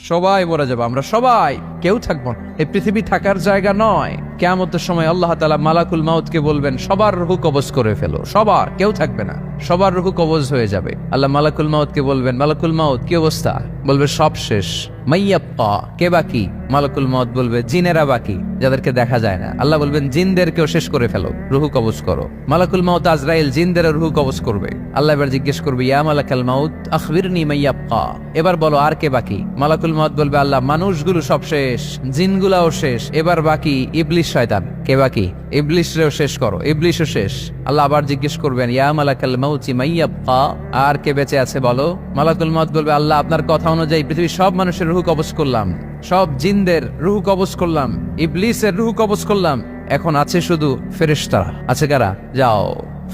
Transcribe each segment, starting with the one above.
সবাই মরে যাবো, আমরা সবাই, কেউ থাকবো না। এই পৃথিবী থাকার জায়গা নয়। কিয়ামতের সময় আল্লাহ তাআলা মালাকুল মাউতকে বলবেন, সবার রূহ কবজ করে ফেলো, সবার, কেউ থাকবে না, সবার রূহ কবজ হয়ে যাবে। আল্লাহ মালাকুল মাউতকে বলবেন, মালাকুল মাউত কি অবস্থা? বলবে সব শেষ। মাইয়াব্বা, কে বাকি? মালাকুল মাউত বলবে জিনেরা বাকি, যাদেরকে দেখা যায় না। আল্লাহ বলবেন জিনদেরকেও শেষ করে ফেলো, রূহ কবজ করো। মালাকুল মাউত আজরাইল জিনদের রূহ কবজ করবে। আল্লাহ এবার জিজ্ঞেস করবে, ইয়া মালাকাল মাউত আখবিরনি মাইয়াব্বা, এবার বলো আর কে বাকি? মালাকুল মাউত বলবে, আল্লাহ মানুষগুলো সব শেষ, জিনগুলাও শেষ, এবার বাকি ইবলিস শয়তান। কে বাকি? ইবলিসরেও শেষ করো, ইবলিসও শেষ। আল্লাহ আবার জিজ্ঞেস করবেন, ইয়া মালাকাল মাউতি মাইয়াব্বা, আর কে বেঁচে আছে বলো? মালাকুল মাউত বলবে, আল্লাহ আপনার কথা অনুযায়ী পৃথিবীর সব মানুষের রূহ কবজ করলাম, সব জিনদের রূহ কবজ করলাম, ইবলিসের রূহ কবজ করলাম, এখন আছে শুধু ফেরেশতারা। আছে কারা? যাও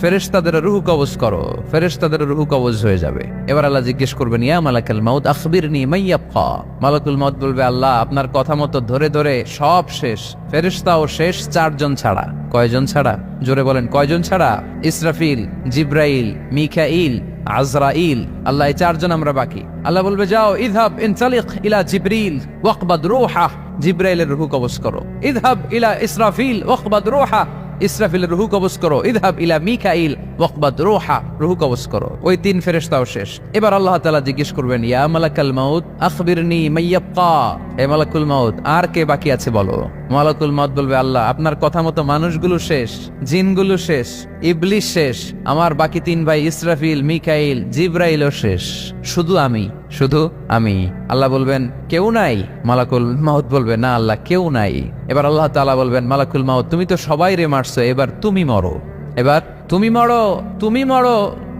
ফেরেশতাদের রূহ কবজ করো, ফেরেশতাদের রূহ কবজ হয়ে যাবে। এবার আল্লাহ জিজ্ঞেস করবেন, ইয়া মালাকাল মাউত আখবিরনি মাইয়াব্বা। মালাকুল মাউত বলবে, আল্লাহ আপনার কথা মতো ধরে ধরে সব শেষ, ফেরেশতাও শেষ, 4 জন ছাড়া। কয়জন ছাড়া? জোরে বলেন, কয়জন ছাড়া? ইসরাফিল, জিব্রাইল, মিকাইল, আজরাইল। আল্লাহ এই 4 জন আমরা বাকি। আল্লাহ বলবে, যাও ইযহাব ইনতালিক ইলা জিবরিল ওয়াকবাদ রূহা, জিব্রাইলের রূহ কবজ করো। ইযহাব ইলা ইসরাফিল ওয়াকবাদ রূহা, ইসরাফিলের রূহ কবজ করো। ইযহাব ইলা মিকাইল ওয়াকবাদ রূহা, রূহ কবজ করো। ওই 3 ফেরেশতাও শেষ। এবার আল্লাহ তাআলা জিজ্ঞেস করবেন, ইয়া মালাকাল মাউত আখবিরনি মাইয়াব্বা, হে মালাকুল মাউত আর কে বাকি আছে বলো? মালাকুল মাউত বলবে, আল্লাহ আপনার কথা মতো মানুষগুলো শেষ, জিনগুলো শেষ, ইবলিস শেষ, আমার বাকি 3 ভাই ইসরাফিল, মিকাইল, জিব্রাইলও শেষ, শুধু আমি, শুধু আমি। আল্লাহ বলবেন, কেউ নাই? মালাকুল মাউত বলবে, না আল্লাহ কেউ নাই। এবার আল্লাহ তাআলা বলবেন, মালাকুল মাউত তুমি তো সবাই রে মারছো, এবার তুমি মরো, এবার তুমি মরো, তুমি মরো।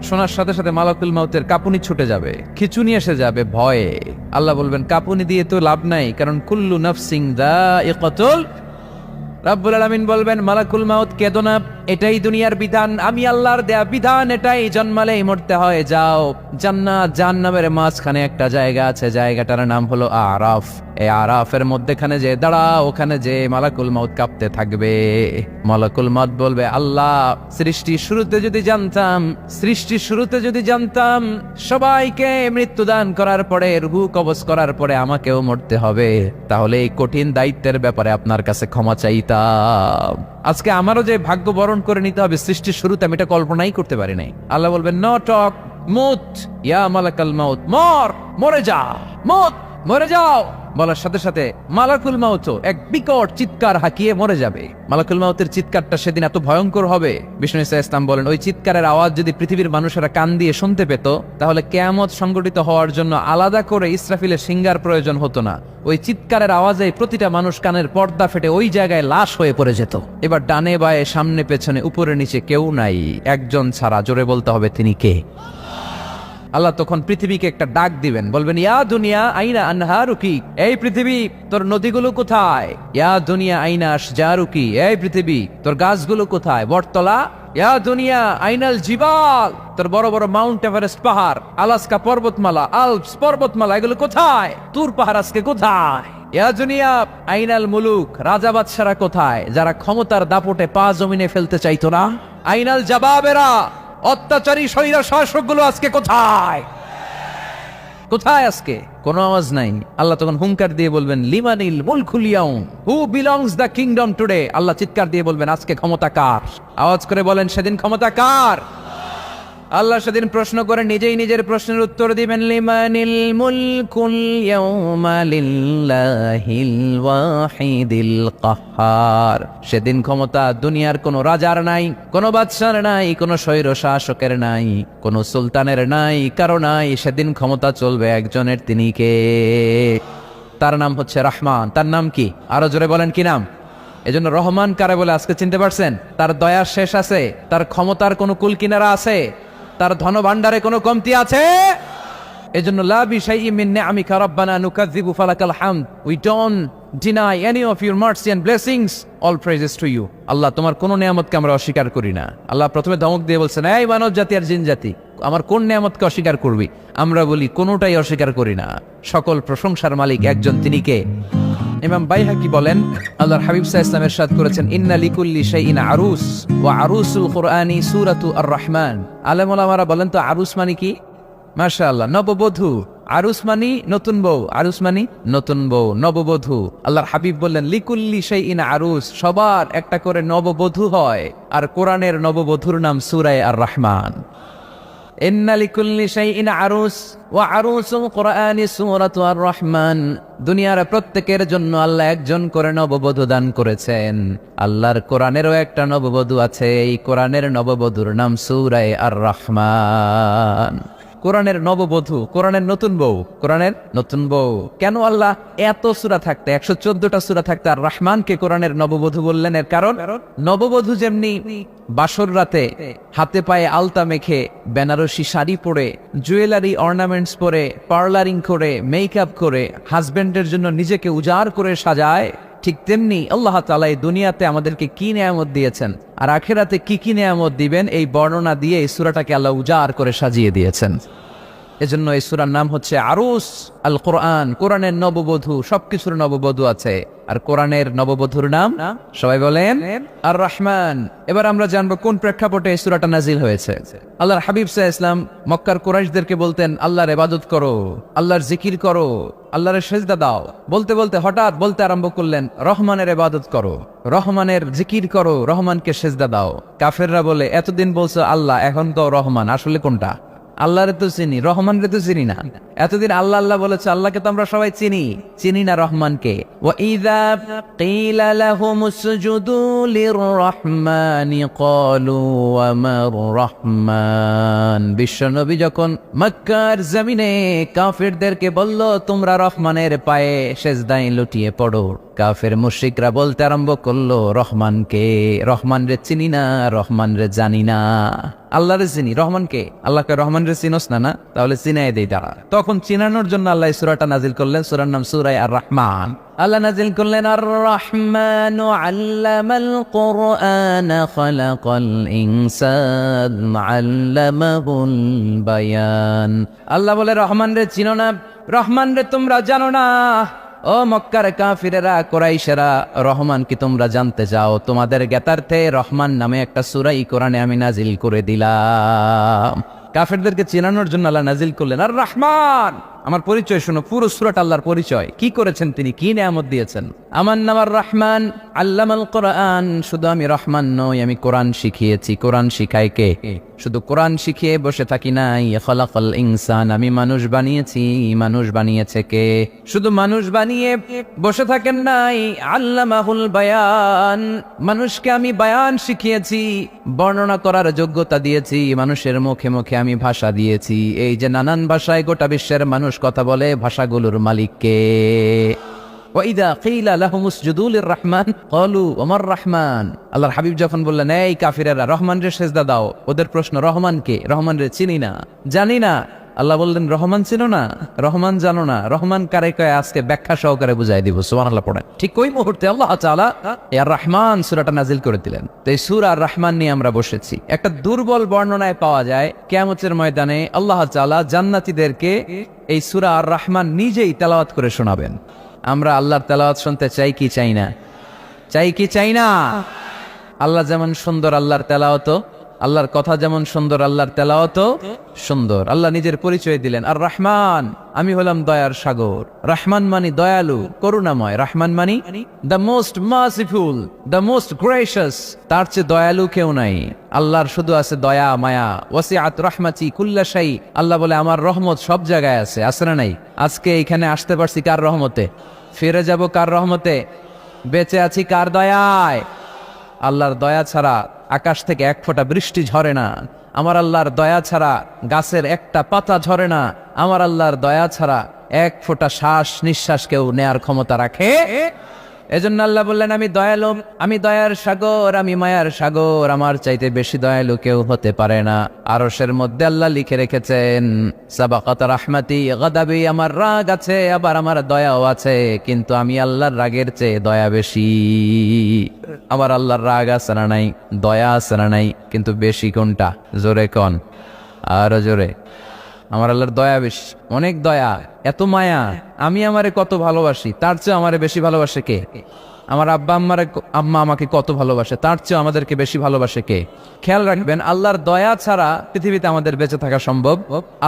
শোনার সাথে সাথে মালাকুল মাউতের কাঁপুনি ছুটে যাবে, খিচুনি এসে যাবে ভয়ে। আল্লাহ বলবেন, কাঁপুনি দিয়ে তো লাভ নাই, কারণ কুল্লু নাফসিন যায়িকাতুল। রাব্বুল আলামিন বলবেন, মালাকুল মাউত কেঁদো না, এটাই দুনিয়ার বিধান, আমি আল্লাহর দেয়া বিধান, এটাই, জন্মালেই মরতে হয়। যাও জান্নাত জাহান্নামের মাঝখানে একটা জায়গা আছে, জায়গাটার নাম হলো আরাফ। এই আরাফের মধ্যখানে যে দাঁড়াও, ওখানে যে মালাকুল মাউত কাঁপতে থাকবে। মালাকুল মাউত বলবে, আল্লাহ সৃষ্টির শুরুতে যদি জানতাম, সৃষ্টির শুরুতে যদি জানতাম সবাইকে মৃত্যুদান করার পরে, রূহ কবজ করার পরে আমাকেও মরতে হবে, তাহলে এই কঠিন দায়িত্বের ব্যাপারে আপনার কাছে ক্ষমা চাইতাম। আজকে আমারও যে ভাগ্য বরণ করে নিতে হবে সৃষ্টির শুরুতে, আমি এটা কল্পনাই করতে পারি নাই। আল্লাহ বলবেন, নো টক, মুত ইয়া মালাকাল মাউত, মর, মরে যা, মুত, মরে যাও। বলার সাথে সাথে মালাকুল মাউতও এক বিকট চিৎকার হাঁকিয়ে মরে যাবে। মালাকুল মাউতের চিৎকারটা সেদিন এত ভয়ঙ্কর হবে, বিষ্ণু ঈসা ইসলাম বলেন, ওই চিৎকারের আওয়াজ যদি পৃথিবীর মানুষেরা কান দিয়ে শুনতে পেত, তাহলে কিয়ামত সংগঠিত হওয়ার জন্য আলাদা করে ইসরাফিলের সিঙ্গার প্রয়োজন হতো না। ওই চিৎকারের আওয়াজে প্রতিটা মানুষ কানের পর্দা ফেটে ওই জায়গায় লাশ হয়ে পড়ে যেত। এবার ডানে বায়ে সামনে পেছনে উপরে নিচে কেউ নাই, একজন ছাড়া। জোরে বলতে হবে, তিনি কে? আল্লাহ তখন পৃথিবীকে একটা ডাক দিবেন, বলবেন, ইয়া দুনিয়া আইনা আনহারুকি, এই পৃথিবী তোর নদীগুলো কোথায়? ইয়া দুনিয়া আইনা আশজারুকি, এই পৃথিবী তোর গাছগুলো কোথায়? বটতলা। ইয়া দুনিয়া আইনাল জিবাল, তোর বড় বড় মাউন্ট এভারেস্ট পাহাড়, আলাস্কা পর্বতমালা, আলপস পর্বতমালা, এগুলো কোথায়? তুর পাহাড় আজকে কোথায়? ইয়া দুনিয়া আইনাল মুলুক, রাজা বাদশারা কোথায়, যারা ক্ষমতার দাপটে পা জমিনে ফেলতে চাইতো না? আইনাল জাবাবেরা, অত্যাচারী স্বৈরা শাসকগুলো আজকে কোথায়? কোথায় আজকে? কোনো আওয়াজ নাই। আল্লাহ তখন হুঙ্কার দিয়ে বলবেন, লিমানিল মুলকুল ইয়াউম, who belongs the kingdom today. Allah চিৎকার দিয়ে বলবেন, আজকে ক্ষমতা কার? আওয়াজ করে বলেন, সেদিন ক্ষমতা কার? আল্লাহ সেদিন প্রশ্ন করে নিজেই নিজের প্রশ্নের উত্তর দিবেন, লিমানিল মুলকুল ইয়াউমা লিল্লাহিল ওয়াহিদিল কাহ্হার। সেদিন ক্ষমতা দুনিয়ার কোনো রাজার নাই, কোনো বাদশার নাই, কোনো স্বৈর শাসকের নাই, কোনো সুলতানের নাই, কারো নাই। সেদিন ক্ষমতা চলবে একজনের, তিনি কে? তার নাম হচ্ছে রহমান। তার নাম কি? আরো জোরে বলেন, কি নাম? এজন্য রহমান কারে বলে আজকে চিনতে পারছেন? তার দয়ার শেষ আছে? তার ক্ষমতার কোনো কুল কিনারা আছে? তার ধন ভান্ডারে কোনো কমতি আছে? এজন্য লা বিশাইইন মিন নিআমিকা রাব্বানা নুকাযযিবু ফালাকাল হামদ, we don't deny any of your mercy and blessings, all praises to you. Allah তোমার কোন নিয়ামতকে আমরা অস্বীকার করি না। আল্লাহ প্রথমে ধমক দিয়ে বলছেন, এই মানব জাতি আর জিন জাতি, আমার কোন নিয়ামতকে অস্বীকার করবি? আমরা বলি কোনোটাই অস্বীকার করি না। সকল প্রশংসার মালিক একজন, তিনি কে? ইমাম বাইহাকি বলেন, আল্লাহর হাবিব সাল্লাল্লাহু আলাইহি ওয়াসাল্লাম ইরশাদ করেছেন, ইন্না লিকুল্লি শাইইন আরুস ওয়া আরুসুল কুরআনি সূরাতু আর রহমান। আলেম ওলামারা বলেন, তো আরুস মানে কি? মাশাআল্লাহ, নববধূ। আরুস মানি নতুন বউ, আরুস মানি নতুন বউ, নববধূ। আল্লাহর হাবিব বললেন লিকুল্লি শাইইন আরুস, সবার একটা করে নববধূ হয়। আর কোরআনের নববধূর নাম সূরা আর রহমান। ইন্না লিকুল্লি শাইইন আরুস ওয়া আরুসুল কুরআনি সূরাতু আর রহমান। দুনিয়ার প্রত্যেকের জন্য আল্লাহ একজন করে নববধূ দান করেছেন। আল্লাহর কোরআনেরও একটা নববধূ আছে, এই কোরআনের নববধূর নাম সূরা আর রহমান। কোরআনের নববধূ, কোরআনের নতুন বউ, কোরআনের নতুন বউ। কেন আল্লাহ এত সূরা থাকতে 114টা সূরা থাকতে আর রহমানকে কোরআনের নববধূ বললেন? এর কারণ নববধূ যেমনি বাসর রাতে হাতে পায়ে আলতা মেখে, বেনারসি শাড়ি পরে, জুয়েলারি অর্নামেন্টস পরে, পার্লারিং করে, মেকআপ করে হাজবেন্ডের জন্য নিজেকে উজাড় করে সাজায়, ঠিক তেমনি আল্লাহ তাআলা এই দুনিয়াতে আমাদেরকে কি নেয়ামত দিয়েছেন আর আখিরাতে কি কি নেয়ামত দিবেন, এই বর্ণনা দিয়ে এই সূরাটাকে আল্লাহ উজাড় করে সাজিয়ে দিয়েছেন। এজন্য এই সূরার নাম হচ্ছে আরুস আল কোরআন। কোরআনের নববধূ, সবকিছুর নববধূ আছে। আর কোরআনের নববধূর নাম সবাই বলেন আর রহমান। এবার আমরা জানবো কোন প্রেক্ষাপটে এই সূরাটা নাজিল হয়েছে। আল্লাহর হাবিব সাল্লাল্লাহু আলাইহি ওয়াসাল্লাম মক্কার কুরাইশদেরকে বলতেন আল্লাহর ইবাদত করো, আল্লাহর জিকির করো, আল্লাহর সেজদা দাও। বলতে বলতে হঠাৎ বলতে আরম্ভ করলেন রহমানের ইবাদত করো, রহমানের জিকির করো, রহমানকে সেজদা দাও। কাফেররা বলে এতদিন বলছো আল্লাহ, এখন তো রহমান, আসলে কোনটা? আল্লাহরে তো চিনি, রহমানরে তো চিনি না। এতদিন আল্লাহ আল্লাহ বলেছে, আল্লাহকে তো আমরা সবাই চিনি, চিনি না রহমানকে। ওয়া ইযা কিলা লাহুম উসজুদু লিররহমানি ক্বালু ওয়া মার রহমান। বিশ্বনবী যখন মক্কার জমিনে কাফেরদেরকে বলল তোমরা রহমানের পায়ে সেজদায় লুটিয়ে পড়ো, কাফের মুশরিকরা বলতে আরম্ভ করলো রহমানকে, রহমানরে চিনি না, রহমানরে জানি না। আল্লাহরে চিনি, রহমানকে? আল্লাহকে রহমানরে চিনোস না? না, তাহলে চিনাই দেই তারা। তখন চিনানোর জন্য আল্লাহ সূরাটা নাজিল করলেন। সূরার নাম সূরা আর রহমান। আল্লাহ নাজিল করলেন আর রহমানু আল্লামাল কুরআন খালাকাল ইনসান আল্লামাহুল বায়ান। আল্লাহ বলে রহমান রে চিনো না, রহমান রে তোমরা জানো না। ও মক্কার কাফিরেরা, কুরাইশেরা, রহমান কি তোমরা জানতে চাও? তোমাদের জ্ঞাতার্থে রহমান নামে একটা সূরা কোরআনে আমি নাজিল করে দিলাম। কাফেরদেরকে চেনানোর জন্য আল্লাহ নাজিল করলেন আর রহমান। আমার পরিচয় শোনো, পুরো সূরাটা আল্লাহর পরিচয়, কি করেছেন তিনি, কি নিয়ামত দিয়েছেন। আমার নাম আর রহমান আল্লামাল কোরআন। শুধু আমি রহমান নই, আমি কোরআন শিখিয়েছি। কোরআন শিখায় কে? শুধু কোরআন শিখিয়ে বসে থাকি নাই। খালাকাল ইনসান, আমি মানুষ বানিয়েছি। মানুষ বানিয়েছে কে? শুধু মানুষ বানিয়ে বসে থাকেন নাই, আল্লামাহুল বায়ান, মানুষকে আমি বায়ান শিখিয়েছি, বর্ণনা করার যোগ্যতা দিয়েছি। মানুষের মুখে মুখে আমি ভাষা দিয়েছি। এই যে নানান ভাষায় গোটা বিশ্বের মানুষ কথা বলে, ভাষাগুলোর মালিক কে? ওয়াইদা কিলা লাহুম উসজুদু লিররহমান ক্বালু ওয়া মার রহমান। আল্লাহর হাবিব যখন বললেন এই কাফিরেরা রহমানরে সেজদা দাও, ওদের প্রশ্ন রহমান কে? রহমানরে চিনি না, জানি না। আল্লাহ বললেন রহমান চিনো না, রহমান জানো না, রহমান কারে কয় আজকে ব্যাখ্যা সহকারে বুঝাই দিব। সুবহানাল্লাহ পড়েন। ঠিক ওই মুহূর্তে আল্লাহ তাআলা আর রহমান সূরাটা নাজিল করে দিলেন। তো এই সূরা আর রহমান নিয়ে আমরা বসেছি। একটা দুর্বল বর্ণনায় পাওয়া যায় কিয়ামতের ময়দানে আল্লাহ তাআলা জান্নাতীদেরকে এই সূরা আর রহমান নিজেই তেলাওয়াত করে শোনাবেন। আমরা আল্লাহর তেলাওয়াত শুনতে চাই কি চাই না? চাই কি চাই না? আল্লাহ যেমন সুন্দর, আল্লাহর তেলাওয়াত, আল্লাহর কথা যেমন সুন্দর, আল্লাহর তেলাওয়াত সুন্দর। আল্লাহ নিজের পরিচয় দিলেন আর রহমান, আমি হলাম দয়ার সাগর। রহমান মানি দয়ালু, করুণাময়। রহমান মানি the most merciful, the most gracious. তার চেয়ে দয়ালু কেউ নাই। আল্লাহর শুধু আছে দয়া মায়া। ওয়াসিআত রাহমাতি কুল্লা শাই। আল্লাহ বলে আমার রহমত সব জায়গায় আছে। আছে না নাই? আজকে এখানে আসতে পারছি কার রহমতে? ফিরে যাব কার রহমতে? বেঁচে আছি কার দয়ায়? আল্লাহর দয়া ছাড়া আকাশ থেকে এক ফোঁটা বৃষ্টি ঝরে না। আমার আল্লাহর দয়া ছাড়া গাছের একটা পাতা ঝরে না। আমার আল্লাহর দয়া ছাড়া এক ফোঁটা শ্বাস নিঃশ্বাস কেউ নেয়ার ক্ষমতা রাখে? এজন্য আল্লাহ বললেন আমি দয়ালু, আমি দয়ার সাগর, আমি মায়ার সাগর। আমার চাইতে বেশি দয়ালু কেউ হতে পারে না। আরশের মধ্যে আল্লাহ লিখে রেখেছেন সাবাকাত রাহমাতি গাদাবি, আমার রাগ আছে আবার আমার দয়াও আছে, কিন্তু আমি আল্লাহর রাগের চেয়ে দয়া বেশি। আমার আল্লাহর রাগ আছে না নাই? দয়া আছে না নাই? কিন্তু বেশি কোনটা? জোরে কোন, আরো জোরে। আমার আল্লাহর দয়া বেশি, অনেক দয়া, এত মায়া। আমি আমারে কত ভালোবাসি, তার চেয়ে আমারে বেশি ভালোবাসে কে? আমার আম্মা আমাকে কত ভালোবাসে, তার চেয়ে আমাদেরকে বেশি ভালোবাসে কে? খেয়াল রাখবেন, আল্লাহর দয়া ছাড়া পৃথিবীতে আমাদের বেঁচে থাকা সম্ভব,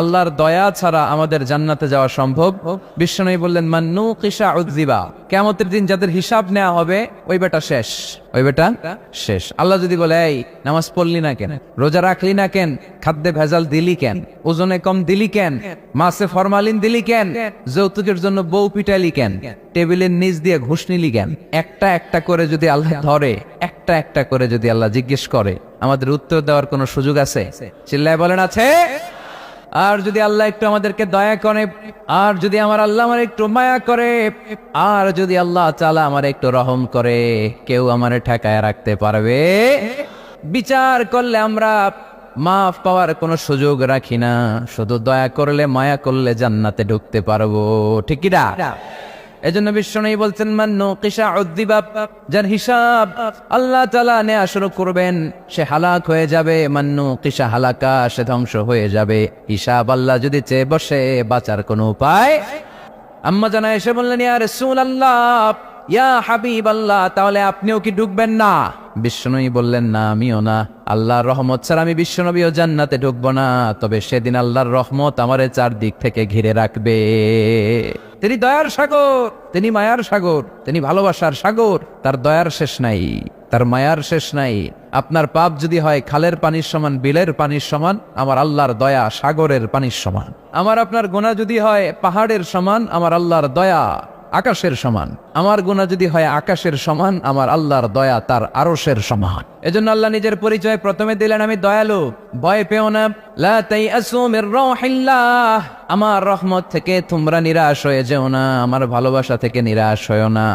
আল্লাহর দয়া ছাড়া আমাদের জান্নাতে যাওয়া সম্ভব। বিশ্বনবী বললেন, মান্নু কিসা উযযিবা, কিয়ামতের দিন যাদের হিসাব নেওয়া হবে ওই বেটা শেষ, ওই বেটা শেষ। আল্লাহ যদি বলে, এই নামাজ পড়লি না কেন, রোজা রাখলি না কেন, খাদ্যে ভেজাল দিলি কেন, ওজনে কম দিলি কেন, মাছে ফরমালিন দিলি কেন, যৌতুকের জন্য বউ পিটাইলি কেন, টেবিলের নিচ দিয়ে ঘুষ নিলি কেন, একটা একটা করে যদি আল্লাহ ধরে, একটা একটা করে যদি আল্লাহ জিজ্ঞেস করে, আমাদের উত্তর দেওয়ার কোনো সুযোগ আছে? চিল্লায় বলেন আছে? আর যদি আল্লাহ একটু আমাদেরকে দয়া করে, আর যদি আমার আল্লাহ আমার একটু মায়া করে, আর যদি আল্লাহ তাআলা আমার একটু রহম করে, কেউ আমারে ঠেকায় রাখতে পারবে? বিচার করলে আমরা মাফ পাওয়ার কোনো সুযোগ রাখি না, শুধু দয়া করলে মায়া করলে জান্নাতে ঢুকতে পারবো, ঠিক কি না? এজন্য বিশ্বনবী বলছেন, মান্নু কিসা উযযিবা, যার হিসাব আল্লাহ তাআলা নেওয়া শুরু করবেন সে হালাক হয়ে যাবে। মান্নু কিসা হালাকা, সে ধ্বংস হয়ে যাবে। হিসাব আল্লাহ যদি চেয়ে বসে, বাঁচার কোনো উপায়। আম্মা জানা এসে বললেন, ইয়া রাসূলুল্লাহ, ইয়া হাবিবাল্লাহ, তাহলে আপনিও কি ঢুকবেন না? বিশ্বনবী বললেন, না, আমিও না। আল্লাহর রহমত ছাড়া আমি বিশ্বনবীও জান্নাতে ঢুকবো না, তবে সেদিন আল্লাহর রহমত আমারে চারদিক থেকে ঘিরে রাখবে। তিনি দয়ার সাগর, তিনি মায়ার সাগর, তিনি ভালোবাসার সাগর। তার দয়ার শেষ নাই, তার মায়ার শেষ নাই। আপনার পাপ যদি হয় খালের পানির সমান, বিলের পানির সমান, আমার আল্লাহর দয়া সাগরের পানির সমান। আমার আপনার গুনাহ যদি হয় পাহাড়ের সমান, আমার আল্লাহর দয়া আকাশের সমান। আমার গুনাহ যদি হয় আকাশের সমান, আমার আল্লাহর দয়া তার আরশের সমান। এজন্য আল্লাহ নিজের পরিচয় প্রথমে দিলেন, আমি দয়ালু, ভয় পেও না। লা তাইআসু মির রাহিল্লাহ, আমার রহমত থেকে তোমরা নিরাশ হয়ে যেও না, আমার ভালোবাসা থেকে নিরাশ হয়েও না।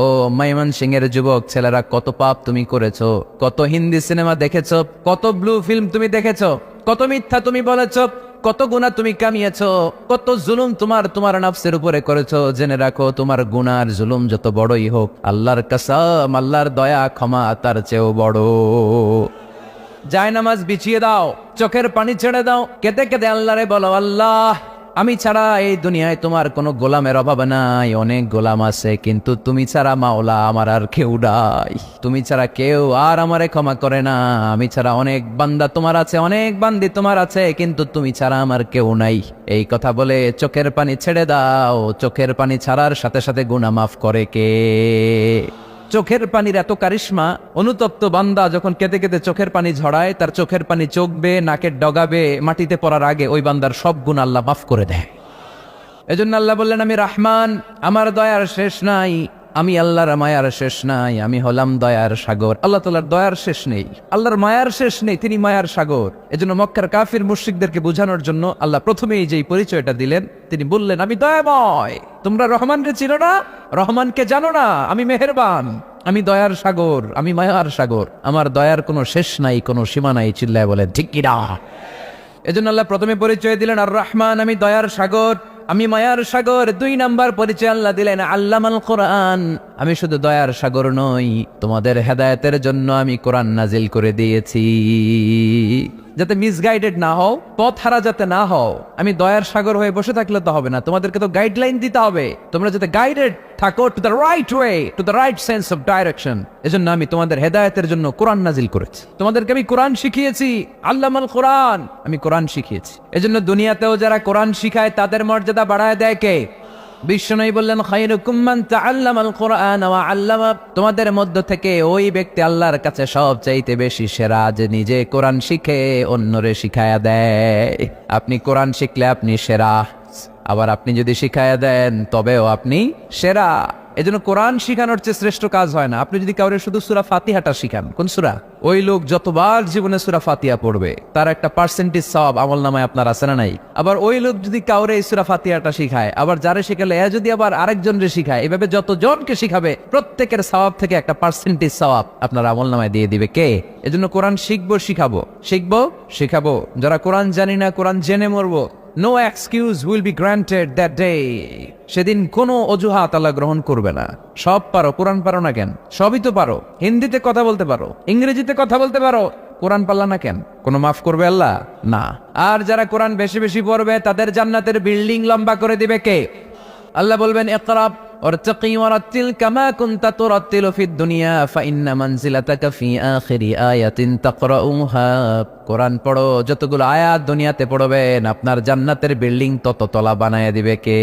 ও ময়মনসিংহের যুবক ছেলেরা, কত পাপ তুমি করেছো, কত হিন্দি সিনেমা দেখেছো, কত ব্লু ফিল্ম তুমি দেখেছো, কত মিথ্যা তুমি বলেছো, কত গুনাহ তুমি কামিয়েছো, কত জুলুম তোমার নফসের উপরে করেছো। জেনে রাখো, তোমার গুনার জুলুম যত বড়ই হোক, আল্লাহর কসম, আল্লাহর দয়া ক্ষমা তার চেয়েও বড়। জায়নামাজ বিছিয়ে দাও, চোখের পানি ছেড়ে দাও, কেঁদে কেঁদে আল্লাহরে বলো, আল্লাহ, আমি ছাড়া এই দুনিয়ায় তোমার কোনো গোলামের অভাব নাই, অনেক গোলাম আছে, কিন্তু তুমি ছাড়া মাওলা আমার আর কেউ নাই। তুমি ছাড়া কেউ আর আমারে ক্ষমা করে না। আমি ছাড়া অনেক বান্দা তোমার আছে, অনেক বান্দি তোমার আছে, কিন্তু তুমি ছাড়া আমার কেউ নাই। এই কথা বলে চোখের পানি ছেড়ে দাও। চোখের পানি ছাড়ার সাথে সাথে গুনাহ মাফ করে কে? চোখের পানির এত কারিশমা, অনুতপ্ত বান্দা যখন কেঁদে কেঁদে চোখের পানি ঝরায়, তার চোখের পানি চোখবে, নাকের ডগাবে, মাটিতে পড়ার আগে ওই বান্দার সব গুনাহ আল্লাহ মাফ করে দেয়। এজন্য আল্লাহ বললেন, আমি রহমান, আমার দয়ার শেষ নাই। আমি আল্লাহর মায়ার শেষ নাই, আমি হলাম দয়ার সাগর। আল্লাহ তাআলার দয়ার শেষ নেই, আল্লাহর মায়ার শেষ নেই, তিনি মায়ার সাগর। এজন্য মক্কার কাফির মুশরিকদেরকে বোঝানোর জন্য আল্লাহ প্রথমেই যেই পরিচয়টা দিলেন, তিনি বললেন, আমি দয়াময়। তোমরা রহমানকে চিনো না, রহমানকে জানো না, আমি মেহেরবান, আমি দয়ার সাগর, আমি মায়ার সাগর। আমার দয়ার কোনো শেষ নাই, কোনো সীমা নাই। চিল্লায় বলেন ঠিক কি না? এজন্য আল্লাহ প্রথমে পরিচয় দিলেন আর রহমান, আমি দয়ার সাগর, আমি মায়ার সাগর। 2 নাম্বার পরিচয় আল্লাহ দিলেন আল্লামাল কোরআন, আমি শুধু দয়ার সাগর নই, তোমাদের হেদায়েতের জন্য আমি কোরআন নাজিল করে দিয়েছি, যাতে মিসগাইডেড না হও, পথ হারা যাতে না হও। আমি দয়ার সাগর হয়ে বসে থাকলে তো হবে না, তোমাদেরকে তো গাইডলাইন দিতে হবে, তোমরা যাতে গাইডেড থাকো to the right way, to the right sense of direction. এজন্য আমি তোমাদের হেদায়েতের জন্য কোরআন নাজিল করেছি, তোমাদেরকে আমি কোরআন শিখিয়েছি। আল্লামাল কোরআন, আমি কোরআন শিখিয়েছি। এজন্য দুনিয়াতেও যারা কোরআন শিখায় তাদের মর্যাদা বাড়ায় দেয় কে? বিশ্বনবী বললেন, খায়রুকুম মান তাআল্লামাল কোরআন ওয়া আল্লামা, তোমাদের মধ্য থেকে ওই ব্যক্তি আল্লাহর কাছে সবচাইতে বেশি সেরা, যে নিজে কোরআন শিখে অন্যরে শিখায়া দেয়। আপনি কোরআন শিখলে আপনি সেরা, আবার আপনি যদি শিখায়া দেন তবেও আপনি সেরা। এজন্য কোরআন শিখানোর চেয়ে শ্রেষ্ঠ কাজ হয় না। আপনি যদি কাউরে শুধু সূরা ফাতিহাটা শিখান, কোন সূরা, ওই লোক যতবার জীবনে সূরা ফাতিহা পড়বে তার একটা পার্সেন্টেজ সওয়াব আমলনামায় আপনার আছে না নাই? আবার ওই লোক যদি কাউরে এই সূরা ফাতিহাটা শিখায়, আবার যারে শিখালে এ যদি আবার আরেকজনরে শিখায়, এভাবে যতজনকে শিখাবে প্রত্যেকের সওয়াব থেকে একটা পার্সেন্টেজ সওয়াব আপনার আমলনামায় দিয়ে দিবে কে? এজন্য কোরআন শিখবো, শিখাবো, শিখবো, শিখাবো। যারা কোরআন জানি না, কোরআন জেনে মরবো, no excuse will be granted that day. সেদিন কোনো অজুহাত আল্লাহ গ্রহণ করবে না। সব পারো, কোরআন পারো না কেন? সবই তো পারো, হিন্দিতে কথা বলতে পারো, ইংরেজিতে কথা বলতে পারো, কোরআন পারলা না কেন? কোনো মাফ করবে আল্লাহ? না। আর যারা কোরআন বেশি বেশি পড়বে তাদের জান্নাতের বিল্ডিং লম্বা করে দিবে কে? আল্লাহ বলবেন, ইকরা ওয়ারতাকি ওয়ারাত্তিল কামা কুনতা তুরাত্তিলু ফিদ দুনিয়া ফাইন্না মানজিলাতাকা ফি আখিরি আয়াতিন তাকরাউহা। কোরআন পড়ো, যতগুলো আয়াত দুনিয়াতে পড়বেন আপনার জান্নাতের বিল্ডিং তত তলা বানায় দিবে কে?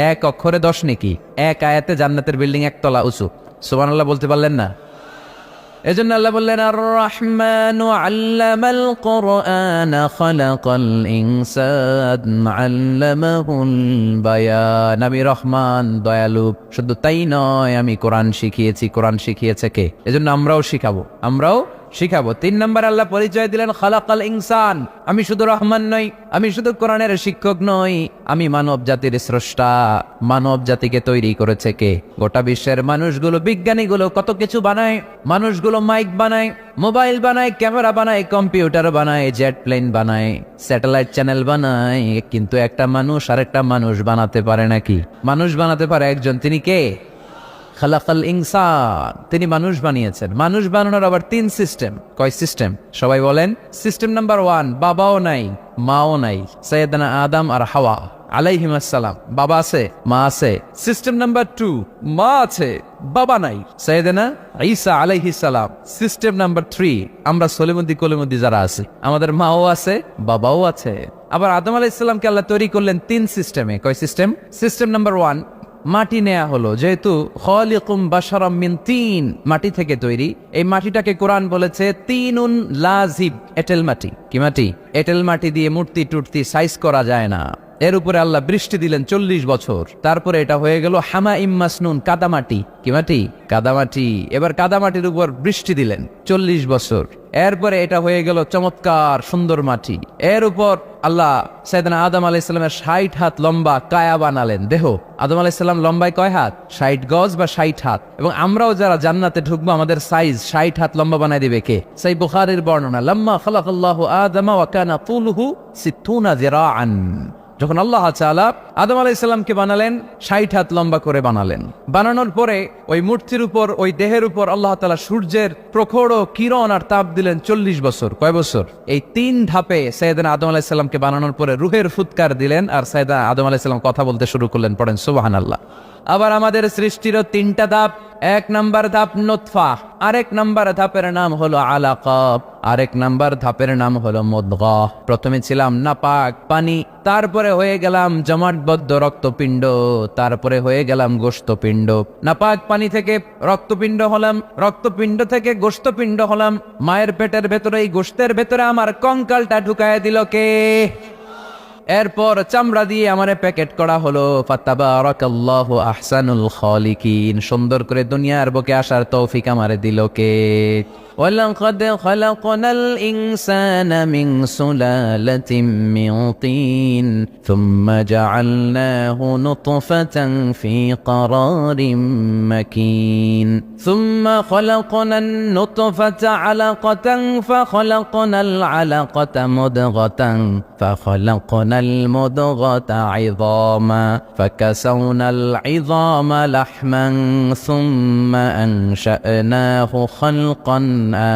এক অক্ষরে 10 নেকি, এক আয়াতে জান্নাতের বিল্ডিং একতলা উঁচু। সুবহানাল্লাহ বলতে পারলেন না? এজন্য আল্লাহ বললেন আর রহমানু আল্লামাল কুরআন খালাকাল ইনসান আল্লামাহুল বায়ান। আমি রহমান, দয়ালু। শুধু তাই নয়, আমি কোরআন শিখিয়েছি। কোরআন শিখিয়েছে কে? এজন্য আমরাও শিখাবো, আমরাও শিখাবো। 3 নম্বর আল্লাহ পরিচয় দিলেন খালাকাল ইনসান। আমি শুধু রহমান নই, আমি শুধু কোরআনের শিক্ষক নই, আমি মানব জাতির স্রষ্টা। মানব জাতিকে তৈরি করেছে কে? গোটা বিশ্বের মানুষগুলো, বিজ্ঞানীগুলো কত কিছু বানায়। মানুষগুলো মাইক বানায়, মোবাইল বানায়, ক্যামেরা বানায়, কম্পিউটার বানায়, জেট প্লেন বানায়, স্যাটেলাইট চ্যানেল বানায়, কিন্তু একটা মানুষ আরেকটা মানুষ বানাতে পারে নাকি? মানুষ বানাতে পারে একজন, তিনি কে? খালাকাল ইনসান, তিনি মানুষ বানিয়েছেন। মানুষ বানানোর আবার 3 সিস্টেম। কয় সিস্টেম? সবাই বলেন। সিস্টেম নাম্বার 1, বাবাও নাই মাও নাই। সাইয়েদনা আদম আর হাওয়া আলাইহিম আসসালাম, বাবা আছে মা আছে। সিস্টেম নাম্বার 2, মা আছে বাবা নাই, সাইয়েদনা ঈসা আলাইহিস সালাম। সিস্টেম নাম্বার 3, আমরা সলিমুদ্দি কলিমুদ্দি যারা আছে, আমাদের মাও আছে বাবাও আছে। আবার আদম আলাইহিস সালামকে আল্লাহ তৈরি করলেন 3 সিস্টেমে। কয় সিস্টেম? সিস্টেম নাম্বার 1, মাটি নেয়া হলো, যেহেতু খালিকুম বাশারাম মিন তিন, মাটি থেকে তৈরি। এই মাটিটাকে কোরআন বলেছে তিনুন লাজিব, এঁটেল মাটি। কি মাটি? এঁটেল মাটি দিয়ে মূর্তি টুর্তি সাইজ করা যায় না। এর উপরে আল্লাহ বৃষ্টি দিলেন 40 বছর, তারপরে এটা হয়ে গেল হামা ইম্মাসনুন, কাদামাটি। কি মাটি? কাদামাটি। এবার কাদামাটির উপর বৃষ্টি দিলেন 40 বছর, এরপরে এটা হয়ে গেল চমৎকার সুন্দর মাটি। এর উপর আল্লাহ সাইয়েদনা আদম আলাইহিস সালামের 60 হাত লম্বা কায়া বানালেন, দেহ। আদম আলাইহিস সালাম লম্বায় কয় হাত? 60 গজ বা 60 হাত। এবং আমরাও যারা জান্নাতে ঢুকবো আমাদের সাইজ 60 হাত লম্বা বানাই দিবে কে? সেই বুখারীর বর্ণনা, লাম্মা খালাকাল্লাহু আদম ওয়া কানা তুলুহু 60 যিরাআন। যখন আল্লাহ তাআলা আদম আলাইহিস সালামকে বানালেন, 60 হাত লম্বা করে বানালেন। বানানোর পরে ওই মূর্তির উপর, ওই দেহের উপর আল্লাহ তাআলা সূর্যের প্রখর কিরণ আর তাপ দিলেন 40 বছর। কয় বছর? এই 3 ধাপে সাইয়েদনা আদম আলাইহিস সালামকে বানানোর পরে রূহের ফুৎকার দিলেন, আর সাইয়েদনা আদম আলাইহিস সালাম কথা বলতে শুরু করলেন। পড়েন সুবহানাল্লাহ। আবার আমাদের সৃষ্টিরও 3টা ধাপ। 1 নাম্বার ধাপ নতফা, আরেক নাম্বার ধাপের নাম হলো আলাকা, আরেক নাম্বার ধাপের নাম হলো মুদগা। প্রথমে ছিলাম নাপাক পানি, তারপরে হয়ে গেলাম জমাটবদ্ধ রক্তপিণ্ড, তারপরে হয়ে গেলাম গোশতপিণ্ড। নাপাক পানি থেকে রক্তপিণ্ড হলাম, রক্তপিণ্ড থেকে গোশতপিণ্ড হলাম। মায়ের পেটের ভেতরে, এই গোশতের ভেতরে আমার কঙ্কালটা ঢুকায় দিল কে? এরপর চামড়া দিয়ে আমারে প্যাকেট করা হলো। ফাতাবারাকাল্লাহু আহসানুল খালিকিন, সুন্দর করে দুনিয়ার বুকে আসার তৌফিক আমারে দিল কে? ওয়ালাকাদ খালাকনাল ইনসানা মিন সুলালাতিন মিন তিন থুম্মা জাআলনাহু নুতফাতান ফি ক্বারারিন মাকিন থুম্মা খালাকনান নুতফাতা আলাকাতান ফাখালাকনাল আলাকাতা মুদগাতান ফাখালাকনাল মুদগাতা ইযামা ফাকাসাওনাল ইযামা লাহমান থুম্মা আনশা'নাহু খালকান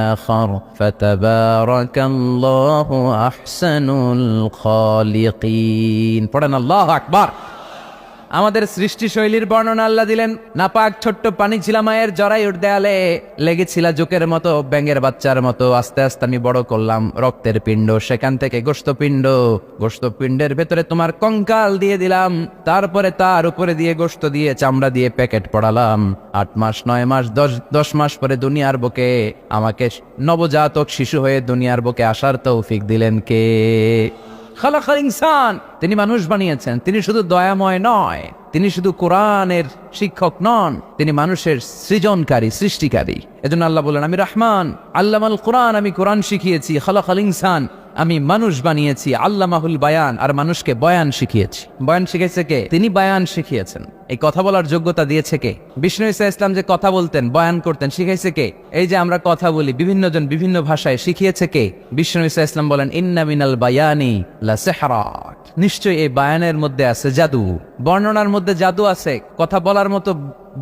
آخر فتبارك الله أحسن الخالقين। পড়েন আল্লাহু আকবার। আমাদের সৃষ্টি শৈলীর বর্ণনা আল্লাহ দিলেন। নাপাক ছোট্ট পানি ছিল মায়ের জরায়ুর দেয়ালে, লেগেছিল জোকের মতো, ব্যাঙের বাচ্চার মতো। আস্তে আস্তে আমি বড় করলাম রক্তের পিণ্ড, সেখান থেকে গোশতপিণ্ড, গোশতপিণ্ডের ভেতরে তোমার কঙ্কাল দিয়ে দিলাম, তারপরে তার উপরে দিয়ে গোশত দিয়ে চামড়া দিয়ে প্যাকেট পড়ালাম। 8 মাস 9 মাস 10 মাস পরে দুনিয়ার বুকে আমাকে নবজাতক শিশু হয়ে দুনিয়ার বুকে আসার তৌফিক দিলেন কে? খালাকাল ইনসান, তিনি মানুষ বানিয়েছেন। তিনি শুধু দয়াময় নয়, তিনি শুধু কোরআনের শিক্ষক নন, তিনি মানুষের সৃজনকারী, সৃষ্টিকারী। এজন্য আল্লাহ বলেন, আমি রহমান আল্লামাল কোরআন, আমি কোরআন শিখিয়েছি। খালাকাল ইনসান, আমি মানুষ বানিয়েছি। আল্লামাহুল বায়ান, আর মানুষকে বয়ান শিখিয়েছি। বয়ান শিখেছে কে? তিনি বয়ান শিখিয়েছেন। এই কথা বলার যোগ্যতা দিয়েছে কে? বিষ্ণু ঈসা ইসলাম যে কথা বলতেন, বয়ান করতেন, শিখাইছে কে? এই যে আমরা কথা বলি বিভিন্ন জন বিভিন্ন ভাষায়, শিখিয়েছে কে? বিষ্ণু ঈসা ইসলাম বলেন, ইন্না মিনাল বায়ানি লা সিহরা, নিশ্চয়ই এই বায়ানের মধ্যে আছে জাদু, বর্ণনার মধ্যে জাদু আছে। কথা বলার মতো,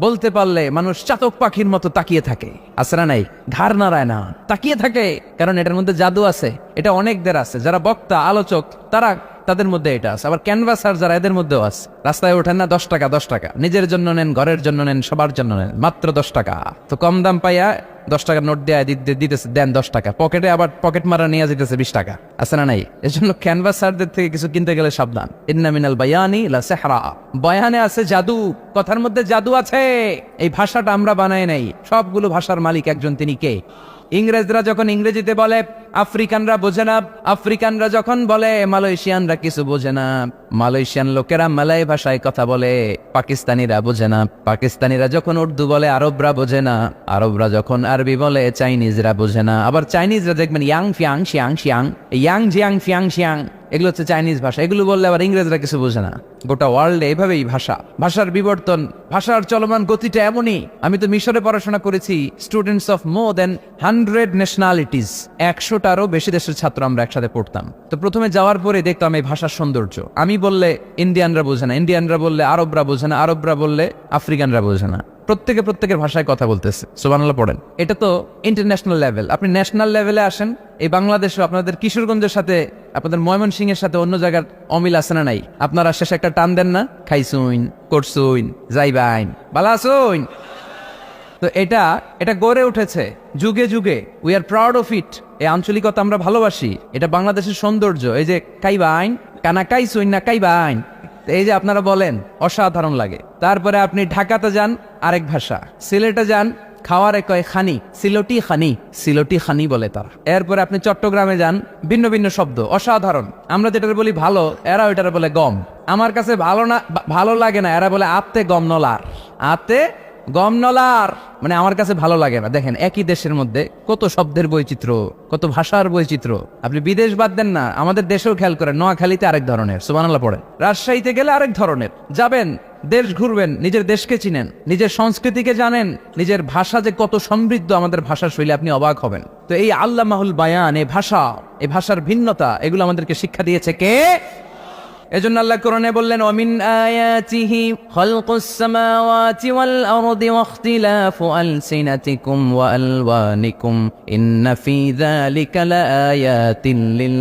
বলতে পারলে মানুষ চাতক পাখির মতো তাকিয়ে থাকে, আছে না নাই? ঘাড় নাড়ায় না, তাকিয়ে থাকে, কারণ এটার মধ্যে জাদু আছে। এটা অনেকদের আছে, যারা বক্তা আলোচক, তারা তাদের মধ্যে এটা আছে। আবার ক্যানভাসার যারা, এদের মধ্যেও আছে। রাস্তায় ওঠেন না, 10 টাকা 10 টাকা, নিজের জন্য নেন, ঘরের জন্য নেন, সবার জন্য নেন, মাত্র 10 টাকা। তো কম দাম পাইয়া 10 টাকার নোট দেয়া দিতেছে, দেন 10 টাকা, পকেটে আবার পকেট মারা নিয়ে যেতেছে 20 টাকা, আছে না নাই? এজন্য ক্যানভাসারদের থেকে কিছু কিনতে গেলে সাবধান। ইন্না মিনাল বায়ানি লা সিহরা, বয়ানে আছে জাদু, কথার মধ্যে জাদু আছে। এই ভাষাটা আমরা বানাই নাই, সবগুলো ভাষার মালিক একজন, তিনি কে? ইংরেজরা যখন ইংরেজিতে বলে আফ্রিকানরা বোঝে না, আফ্রিকানরা যখন বলে মালয়েশিয়ানরা কিছু বোঝে না, মালয়েশিয়ান লোকেরা মালয় ভাষায় কথা বলে, পাকিস্তানিরা বোঝে না, পাকিস্তানিরা যখন উর্দু বলে আরবরা বোঝে না, আরবরা যখন আরবি বলে চাইনিজরা বোঝে না। আবার চাইনিজরা দেখবেন Yang Fiyang Shiyang Shiyang, Yang Jiang Fiyang Shiyang, এগুলো হচ্ছে চাইনিজ ভাষা। এগুলো বললে আবার ইংরেজরা কিছু বোঝে না। গোটা ওয়ার্ল্ডে এভাবেই ভাষার বিবর্তন, ভাষার চলমান গতিটা এমনই। আমি তো মিশরে পড়াশোনা করেছি, students of more than 100 nationalities, 100টারও বেশি দেশের ছাত্র আমরা একসাথে পড়তাম। তো প্রথমে যাওয়ার পরে দেখতাম এই ভাষার সৌন্দর্য। আমি বললে ইন্ডিয়ানরা বোঝে না, ইন্ডিয়ানরা বললে আরবরা বোঝে না, আরবরা বললে আফ্রিকানরা বোঝে না। প্রত্যেকের ভাষায় কথা বলতেছে, সুবহানাল্লাহ পড়েন। এটা তো ইন্টারন্যাশনাল লেভেল। আপনি ন্যাশনাল লেভেলে আসেন, এই বাংলাদেশে আপনাদের কিশোরগঞ্জের সাথে, আপনাদের ময়মনসিংহের সাথে অন্য জায়গার অমিল আছে না নাই? আপনারা শেষে একটা টান দেন না, খাইছুইন, করছুইন, যাইবাইন, বালা আসুইন। তো এটা গড়ে উঠেছে যুগে যুগে। We are proud of it. এই আঞ্চলিকতা আমরা ভালোবাসি, এটা বাংলাদেশের সৌন্দর্য। এই যে কাইবাইন, কানা কাইছুইন না কাইবাইন, এই যে আপনারা বলেন, অসাধারণ লাগে। তারপরে আপনি ঢাকাতে যান, আরেক ভাষা। সিলেটে যান, খাওয়ারে কয় খানি, সিলোটি খানি বলে তার। এরপরে আপনি চট্টগ্রামে যান, ভিন্ন ভিন্ন শব্দ, অসাধারণ। আমরা যেটা বলি ভালো, এরা ওইটারে বলে গম। আমার কাছে ভালো লাগে না, এরা বলে আতে গম নলার, আতে গম নলার, মানে আমার কাছে ভালো লাগে না। দেখেন, একই দেশের মধ্যে কত শব্দের বৈচিত্র্য, কত ভাষার বৈচিত্র্য। আপনি বিদেশ বাদ দেন না, আমাদের দেশেও খেয়াল করেন। নোয়াখালীতে আরেক ধরনের, সুবহানাল্লাহ পড়েন। রাজশাহীতে গেলে আরেক ধরনের। যাবেন, দেশ ঘুরবেন, নিজের দেশকে চিনেন, নিজের সংস্কৃতিকে জানেন, নিজের ভাষা যে কত সমৃদ্ধ, আমাদের ভাষা শৈলী, আপনি অবাক হবেন। তো এই আল্লামাহুল বায়ান, এই ভাষার ভিন্নতা, এগুলো আমাদেরকে শিক্ষা দিয়েছে কে? এজন্য আল্লাহ কোরআনে বললেন, ওয়ামিন আয়াতিহি খালকুস সামাওয়াতি ওয়াল আরদি ওয়াখতিলাফু আলসিনাতিকুম ওয়া আলওয়ানিকুম ইন্না ফি যালিকা লাআয়াতিন লিল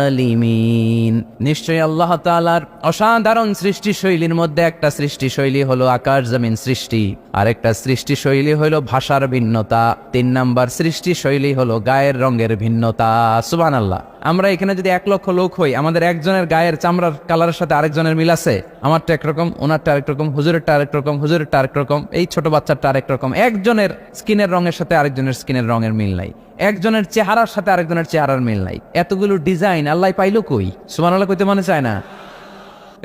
আলিমিন। নিশ্চয়ই আল্লাহ তাআলার অসাধারণ সৃষ্টি শৈলীর মধ্যে একটা সৃষ্টি শৈলী হলো আকাশ জমিন সৃষ্টি, আর একটা সৃষ্টি শৈলী হলো ভাষার ভিন্নতা, 3 নাম্বার সৃষ্টি শৈলী হলো গায়ের রঙের ভিন্নতা। সুবহানাল্লাহ। আমরা এখানে যদি 1 লক্ষ লোক হই, আমাদের একজনের গায়ের চামড়ার কালারের সাথে আরেকজনের মিল আছে? আমারটা একরকম, ওনারটা আরেক রকম, হুজুরেরটা আরেক রকম, হুজুরেরটা আরেক রকম, এই ছোট বাচ্চারটা আরেক রকম। একজনের স্কিনের রঙের সাথে আরেকজনের স্কিনের রঙের মিল নাই, একজনের চেহারার সাথে আরেকজনের চেহারার মিল নাই। এতগুলো ডিজাইন আল্লাহ পাইলো কই? সুবহানাল্লাহ কইতে মনে চায় না?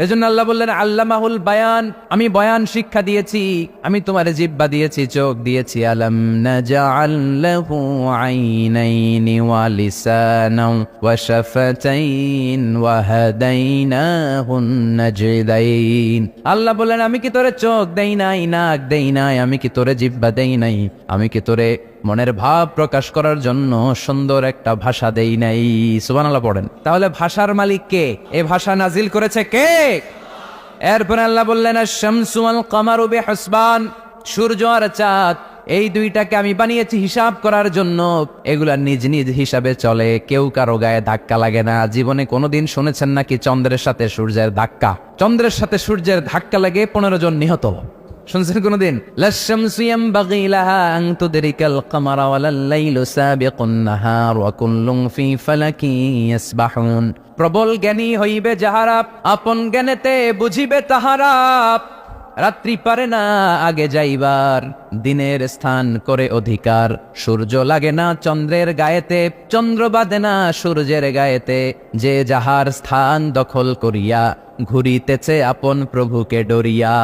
এজন্য আল্লাহ বললেন, আল্লামাহুল বায়ান, আমি বয়ান শিক্ষা দিয়েছি, আমি তোমার জিহ্বা দিয়েছি, চোখ দিয়েছি। আলাম নাজআল লাহু আইনাইনি ওয়া লিসানাও ওয়া শাফাতাইন ওয়া হাদাইনাহুন নাজদাইন। আল্লাহ বললেন, আমি কি তোরে চোখ দেই নাই, নাক দেই নাই, আমি কি তোরে জিহ্বা দেই নাই, আমি কি তোরে মনের ভাব প্রকাশ করার জন্য সুন্দর একটা ভাষা দেই নাই? সুবহানাল্লাহ পড়েন। তাহলে ভাষার মালিক কে? এই ভাষা নাজিল করেছে কে? এরপর আল্লাহ বললেন, আশ-শামসু ওয়াল কামারু বিহুসবান, সূর্য আর চাঁদ, এই দুইটাকে আমি বানিয়েছি হিসাব করার জন্য। এগুলা নিজ নিজ হিসাবে চলে, কেউ কারো গায়ে ধাক্কা লাগে না। জীবনে কোনোদিন শুনেছেন নাকি চন্দ্রের সাথে সূর্যের ধাক্কা? চন্দ্রের সাথে সূর্যের ধাক্কা লাগে 15 জন নিহত। শুনছেন কোনদিন? লাশ-শামসু ইয়ানবাগি লাহা আন তুদরিকাল কামারা ওয়ালাল লাইলু সাবিকুন নাহার ওয়া কুল্লুন ফি ফালাকিন ইয়াসবাহুন। প্রবল জ্ঞানী হইবে যাহারা, আপন জ্ঞানেতে বুঝিবে তাহারা। রাত্রি পারে না আগে যাইবার, দিনের স্থান করে অধিকার। সূর্য লাগে না চন্দ্রের গায়েতে, চন্দ্র বাঁধে না সূর্যের গায়েতে। যে যাহার স্থান দখল করিয়া, ঘুরিতেছে আপন প্রভুকে ডরিয়া।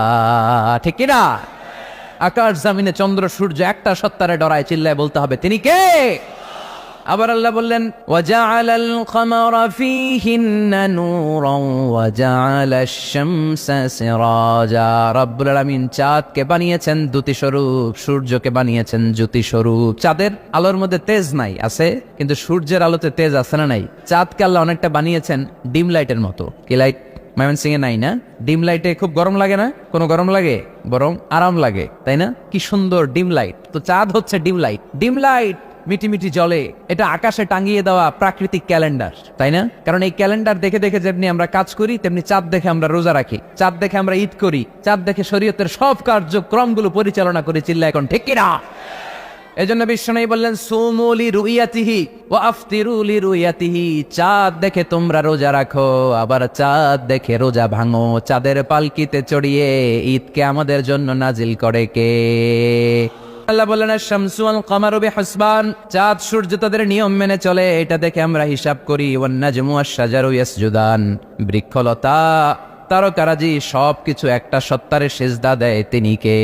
ঠিক কিনা? আকাশ জমিনে চন্দ্র সূর্য একটা সত্তারে ডরায়, চিল্লায় বলতে হবে, তিনি কে? আবার আল্লাহ বললেন, ওয়াজাআলাল কামারা ফীহিন্না নূরান ওয়াজাআলাশ শামসা সিরাজা। রব্বুল আলামিন চাঁদকে বানিয়েছেন দ্যুতি স্বরূপ, সূর্যকে বানিয়েছেন জ্যোতি স্বরূপ। চাঁদের আলোর মধ্যে তেজ নাই, আছে, কিন্তু সূর্যের আলোতে তেজ আছে না নাই? চাঁদকে আল্লাহ অনেকটা বানিয়েছেন ডিম লাইটের মতো। কি লাইট ময়মনসিংহে নাই না? ডিম লাইটে খুব গরম লাগে না? কোনো গরম লাগে? বরং আরাম লাগে, তাই না? কি সুন্দর ডিম লাইট। তো চাঁদ হচ্ছে ডিম লাইট। ডিম লাইট মিটি মিটি জলে, এটা আকাশে টাঙিয়ে দেওয়া প্রাকৃতিক ক্যালেন্ডার, তাই না? কারণ এই ক্যালেন্ডার দেখে দেখে যেমনি আমরা কাজ করি, তেমনি চাঁদ দেখে আমরা রোজা রাখি, চাঁদ দেখে আমরা ঈদ করি, চাঁদ দেখে শরীয়তের সব কার্যক্রমগুলো পরিচালনা করি। চিল্লা এখন ঠিক কিনা? এজন্য বিশ্বনবী বললেন সুমু লিরুইয়াতিহি ওয়া আফতিরু লিরুইয়াতিহি, চাঁদ দেখে তোমরা রোজা রাখো, আবার চাঁদ দেখে রোজা ভাঙো। চাঁদের পালকিতে চড়িয়ে ঈদকে আমাদের জন্য নাজিল করে কে? আল্লাহ বললেন আশ-শামসু ওয়াল কামারু বিহুসবান, চাঁদ সূর্য তাদের নিয়ম মেনে চলে, এটা দেখে আমরা হিসাব করি। ওয়ান নাজমু ওয়াশ-শাজারু ইয়াসজুদান, বৃক্ষলতা তারকারাজি সবকিছু একটা সত্তারে সিজদা দেয়, তিনি কে?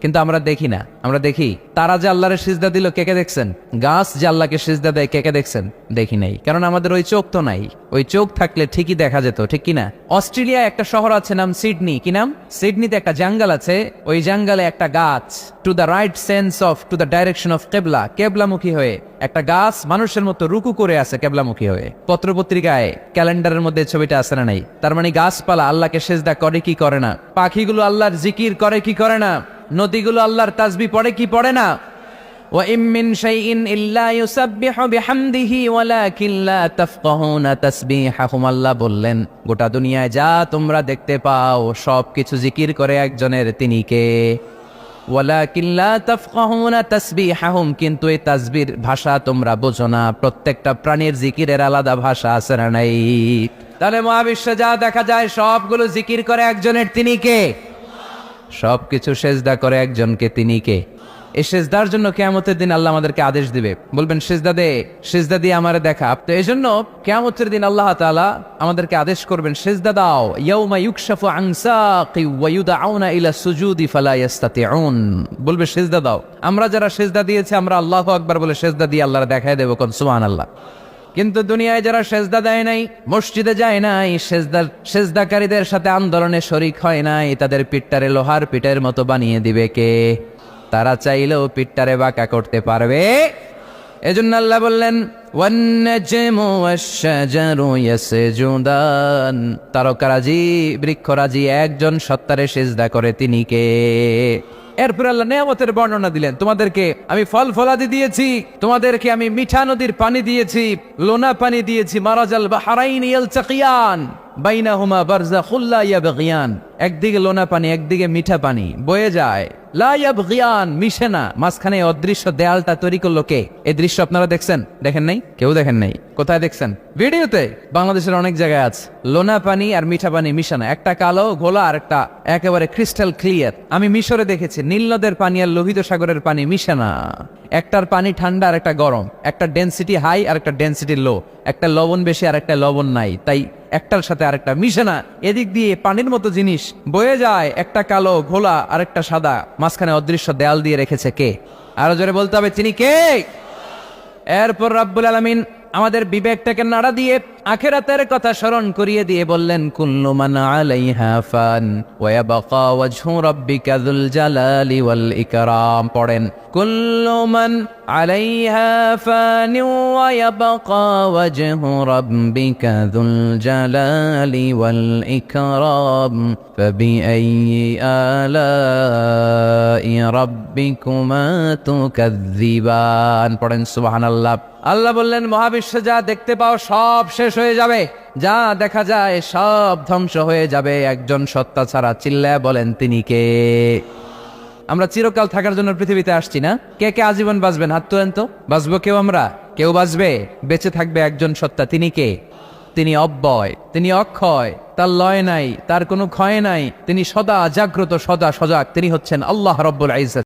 কিন্তু আমরা দেখি না। আমরা দেখি তারা যে আল্লাহরে সিজদা দিল, কে কে দেখছেন? গাছ যে আল্লাহকে সিজদা দেয়, কে কে দেখছেন? দেখি নাই, কারণ আমাদের ওই চোখ তো নাই। ওই চোখ থাকলে ঠিকই দেখা যেত, ঠিক কিনা? অস্ট্রেলিয়া একটা শহর আছে নাম সিডনি, কি নাম? সিডনিতে একটা জঙ্গল আছে, ওই জঙ্গলে একটা গাছ to the right sense of to the direction of কেবলা, কেবলামুখী হয়ে একটা গাছ মানুষের মতো রুকু করে আছে কেবলামুখী হয়ে। পত্রপত্রিকায় ক্যালেন্ডারের মধ্যে ছবিটা আছে না নাই? তার মানে গাছপালা আল্লাহকে সিজদা করে কি করে না? পাখিগুলো আল্লাহর জিকির করে কি করে না? নদীগুলো আল্লাহর তাসবিহ পড়ে কি পড়ে না? ওয়া ইম মিন শাইইন ইল্লা ইউসাব্বিহু বিহামদিহি ওয়ালাকিন লা তাফকাহুনা তাসবিহাহুম, আল্লাহ বললেন গোটা দুনিয়ায় যা তোমরা দেখতে পাও সবকিছু জিকির করে একজনের, তিনি কে? ওয়ালাকিন লা তাফকাহুনা তাসবিহাহুম, কিন্তু এই তাসবির ভাষা তোমরা বোঝো না। প্রত্যেকটা প্রাণীর জিকিরের আলাদা ভাষা আছে না নাই? তাহলে মহাবিশ্বে যা দেখা যায় সবগুলো জিকির করে একজনের, তিনি কে? সবকিছু সেজদা করে একজনকে, তিনি কে? এই সেজদার জন্য কিয়ামতের দিন আল্লাহ আমাদেরকে আদেশ দিবে, বলবেন সেজদা দে, সেজদা দিয়ে আমারে দেখা। তো এই জন্য কিয়ামতের দিন আল্লাহ তাআলা আমাদেরকে আদেশ করবেন সেজদা দাও। ইয়াউমা ইউকশাফু আন সাকি ওয়া ইউদআউনা ইলা সুজুদি ফালা ইস্তাতিউন, বলবে সেজদা দাও। আমরা যারা সেজদা দিয়েছি আমরা আল্লাহু আকবার বলে সেজদা দিয়ে আল্লাহর দেখায় দেব, কোন সুবহানাল্লাহ। কিন্তু দুনিয়ায় যারা সেজদা দেয় নাই, মসজিদে যায় নাই, সেজদাকারীদের সাথে আন্দোলনে শরিক হয় নাই, তাদের পিঠটারে লোহার পিঠের মতো বানিয়ে দিবে কে? তারা চাইলেও পিঠটারে বাঁকা করতে পারবে? এজন্য আল্লাহ বললেন ওয়ান নাজমু ওয়াশ-শাজারু ইয়াসজুদান, তারকারাজি বৃক্ষরাজি একজন সত্তারে সিজদা করে, তিনি কে? এরপর আল্লাহ নিয়ামতের বর্ণনা দিলেন, তোমাদেরকে আমি ফল ফলাদি দিয়েছি, তোমাদেরকে আমি মিঠা নদীর পানি দিয়েছি, লোনা পানি দিয়েছি। মারাজাল বাহরাইন ইয়ালতাকিয়ান বাইনাহুমা বারযাখুল লা ইয়াবগিয়ান, একদিকে লোনা পানি একদিকে মিঠা পানি বয়ে যায়, লা ইয়াবগিয়ান মিশে না, মাঝখানে অদৃশ্য দেয়ালটা তৈরি করলো কে? এই দৃশ্য আপনারা দেখছেন? দেখেন নাই? কেউ দেখেন নাই? কোথায় দেখছেন? ভিডিওতে। বাংলাদেশের অনেক জায়গায় আছে লোনা পানি আর মিঠা পানি মিশানো, একটা কালো ঘোলা আর একটা একেবারে ক্রিস্টাল ক্লিয়ার। আমি মিশরে দেখেছি নীল নদের পানি আর লোহিত সাগরের পানি মিশে না, একটার পানি ঠান্ডা আর একটা গরম, একটা ডেনসিটি হাই আর একটা ডেনসিটি লো, একটা লবণ বেশি আর একটা লবণ নাই, তাই একটার সাথে আরেকটা মিশে না। এদিক দিয়ে পানির মতো জিনিস বয়ে যায়, একটা কালো ঘোলা আর একটা সাদা, মাঝখানে অদৃশ্য দেয়াল দিয়ে রেখেছে কে? আরো জোরে বলতে হবে, তিনি কে? এরপর রাব্বুল আলামিন আমাদের বিবেকটাকে নাড়া দিয়ে আখিরাতের কথা স্মরণ করিয়ে দিয়ে বললেন কুল্লু মান আলাইহা ফান ওয়া ইয়াবকা ওয়াজহু রাব্বিকা যুল জালালি ওয়াল ইকরাম। পড়েন কুল্লু মান আলাইহা ফান ওয়া ইয়াবকা ওয়াজহু রাব্বিকা যুল জালালি ওয়াল ইকরাম ফাবিআইয়ি আলাই রাব্বিকুমা তুকাযযিবান। পড়েন সুবহানাল্লাহ। আল্লাহ বললেন মহাবিশ্বে যা দেখতে পাও সব শেষ হয়ে যাবে, যা দেখা যায় সব ধ্বংস হয়ে যাবে একজন সত্তা ছাড়া। চিল্লায় বলেন, তিনি কে? আমরা চিরকাল থাকার জন্য পৃথিবীতে আসছি না? কে কে আজীবন বাঁচবেন? হাত তোলেন তো। বাঁচবো কেউ? আমরা কেউ বাঁচবে? বেঁচে থাকবে একজন সত্তা, তিনি কে? তিনি অব্যয়, তিনি অক্ষয়, তার লয় নাই, তার কোনো ক্ষয় নাই, তিনি সদা জাগ্রত, সদা সজাগ, তিনি হচ্ছেন আল্লাহ রাব্বুল ইজ্জত।